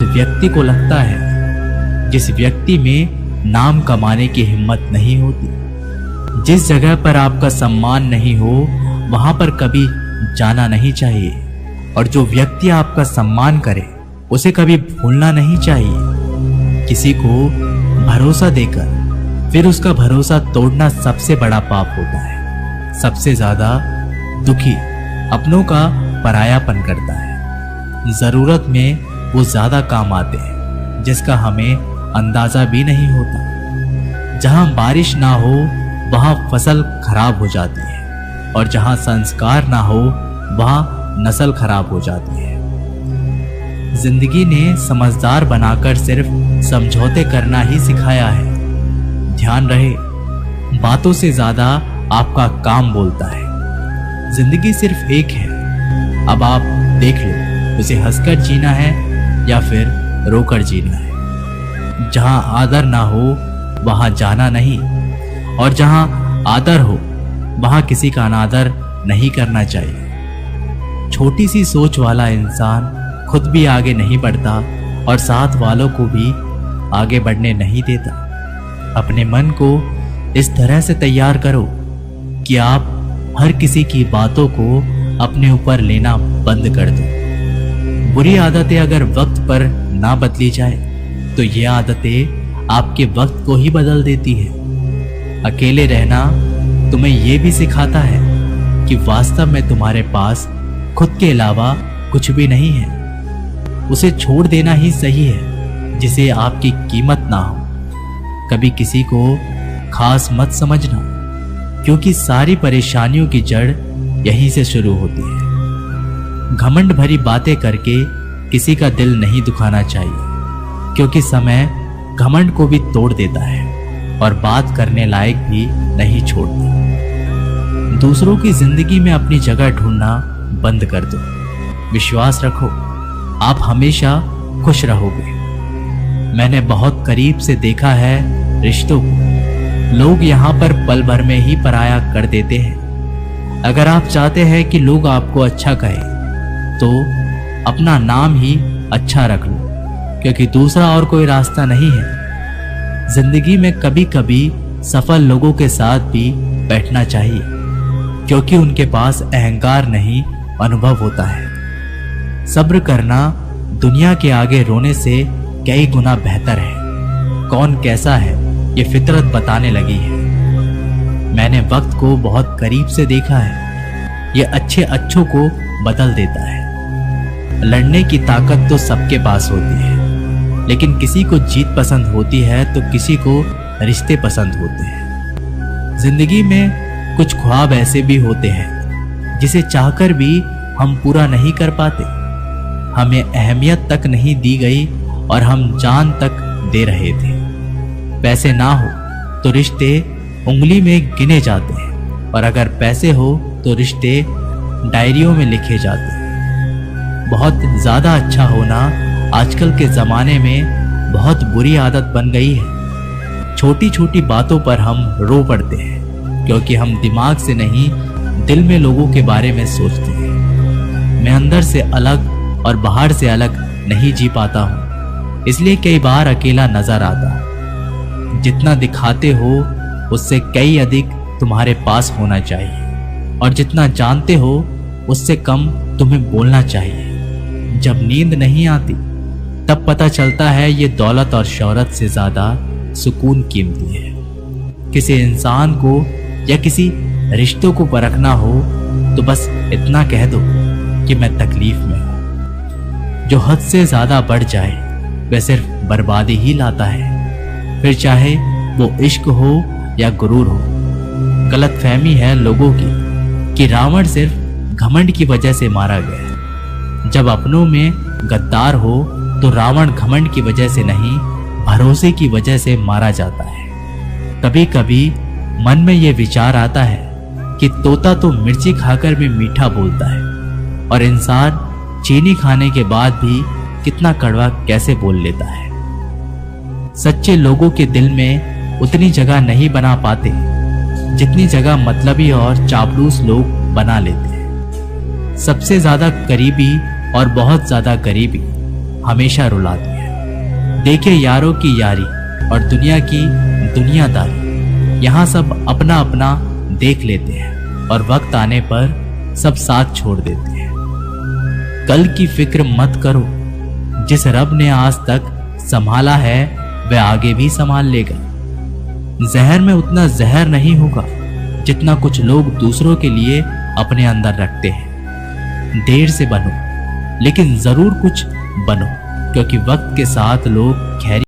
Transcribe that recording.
व्यक्ति को लगता है, जिस व्यक्ति में नाम कमाने की हिम्मत नहीं होती। जिस जगह पर आपका सम्मान नहीं हो वहां पर कभी जाना नहीं चाहिए, और जो व्यक्ति आपका सम्मान करे उसे कभी भूलना नहीं चाहिए। किसी को भरोसा देकर फिर उसका भरोसा तोड़ना सबसे बड़ा पाप होता है। सबसे ज्यादा दुखी अपनों का परायापन करता है। जरूरत में वो ज्यादा काम आते हैं जिसका हमें अंदाजा भी नहीं होता। जहां बारिश ना हो वहां फसल खराब हो जाती है, और जहां संस्कार ना हो वहां नस्ल खराब हो जाती है। जिंदगी ने समझदार बनाकर सिर्फ समझौते करना ही सिखाया है। ध्यान रहे, बातों से ज्यादा आपका काम बोलता है। जिंदगी सिर्फ एक है, अब आप देख लो उसे हंसकर जीना है या फिर रोकर जीना है। जहां आदर ना हो वहां जाना नहीं, और जहां आदर हो वहां किसी का अनादर नहीं करना चाहिए। छोटी सी सोच वाला इंसान खुद भी आगे नहीं बढ़ता और साथ वालों को भी आगे बढ़ने नहीं देता। अपने मन को इस तरह से तैयार करो कि आप हर किसी की बातों को अपने ऊपर लेना बंद कर दो। बुरी आदतें अगर वक्त पर ना बदली जाए तो ये आदतें आपके वक्त को ही बदल देती है। अकेले रहना तुम्हें ये भी सिखाता है कि वास्तव में तुम्हारे पास खुद के अलावा कुछ भी नहीं है। उसे छोड़ देना ही सही है जिसे आपकी कीमत ना हो। कभी किसी को खास मत समझना, क्योंकि सारी परेशानियों की जड़ यहीं से शुरू होती है। घमंड भरी बातें करके किसी का दिल नहीं दुखाना चाहिए, क्योंकि समय घमंड को भी तोड़ देता है और बात करने लायक भी नहीं छोड़ता। दूसरों की जिंदगी में अपनी जगह ढूंढना बंद कर दो। विश्वास रखो, आप हमेशा खुश रहोगे। मैंने बहुत करीब से देखा है रिश्तों को। लोग यहाँ पर पल भर में ही पराया कर देते हैं। अगर आप चाहते हैं कि लोग आपको अच्छा कहें तो अपना नाम ही अच्छा रख लो, क्योंकि दूसरा और कोई रास्ता नहीं है। जिंदगी में कभी कभी सफल लोगों के साथ भी बैठना चाहिए, क्योंकि उनके पास अहंकार नहीं अनुभव होता है। सब्र करना दुनिया के आगे रोने से कई गुना बेहतर है। कौन कैसा है ये फितरत बताने लगी है। मैंने वक्त को बहुत करीब से देखा है। ये अच्छे अच्छों को बदल देता है। लड़ने की ताकत तो सबके पास होती है, लेकिन किसी को जीत पसंद होती है तो किसी को रिश्ते पसंद होते हैं। जिंदगी में कुछ ख्वाब ऐसे भी होते हैं जिसे चाहकर भी हम पूरा नहीं कर पाते। हमें अहमियत तक नहीं दी गई और हम जान तक दे रहे थे। पैसे ना हो तो रिश्ते उंगली में गिने जाते हैं, और अगर पैसे हो तो रिश्ते डायरियों में लिखे जाते हैं। बहुत ज्यादा अच्छा होना आजकल के जमाने में बहुत बुरी आदत बन गई है। छोटी छोटी बातों पर हम रो पड़ते हैं, क्योंकि हम दिमाग से नहीं दिल में लोगों के बारे में सोचते हैं। मैं अंदर से अलग और बाहर से अलग नहीं जी पाता हूँ, इसलिए कई बार अकेला नजर आता हूँ। जितना दिखाते हो उससे कई अधिक तुम्हारे पास होना चाहिए, और जितना जानते हो उससे कम तुम्हें बोलना चाहिए। जब नींद नहीं आती तब पता चलता है ये दौलत और शोहरत से ज्यादा सुकून कीमती है। किसी इंसान को या किसी रिश्तों को परखना हो तो बस इतना कह दो कि मैं तकलीफ में हूं। जो हद से ज्यादा बढ़ जाए वह सिर्फ बर्बादी ही लाता है, फिर चाहे वो इश्क हो या गुरूर हो। गलतफहमी है लोगों की कि रावण सिर्फ घमंड की वजह से मारा गया। जब अपनों में गद्दार हो तो रावण घमंड की वजह से नहीं, भरोसे की वजह से मारा जाता है। कभी कभी मन में यह विचार आता है कि तोता तो मिर्ची खाकर भी मीठा बोलता है, और इंसान चीनी खाने के बाद भी कितना कड़वा कैसे बोल लेता है। सच्चे लोगों के दिल में उतनी जगह नहीं बना पाते जितनी जगह मतलबी और चापलूस लोग बना लेते हैं। सबसे ज्यादा करीबी और बहुत ज्यादा करीबी हमेशा रुलाती है। देखिए यारों की यारी और दुनिया की दुनियादारी, यहाँ सब अपना अपना देख लेते हैं और वक्त आने पर सब साथ छोड़ देते हैं। कल की फिक्र मत करो, जिस रब ने आज तक संभाला है वह आगे भी संभाल लेगा। जहर में उतना जहर नहीं होगा जितना कुछ लोग दूसरों के लिए अपने अंदर रखते हैं। देर से बनो लेकिन जरूर कुछ बनो, क्योंकि वक्त के साथ लोग खैर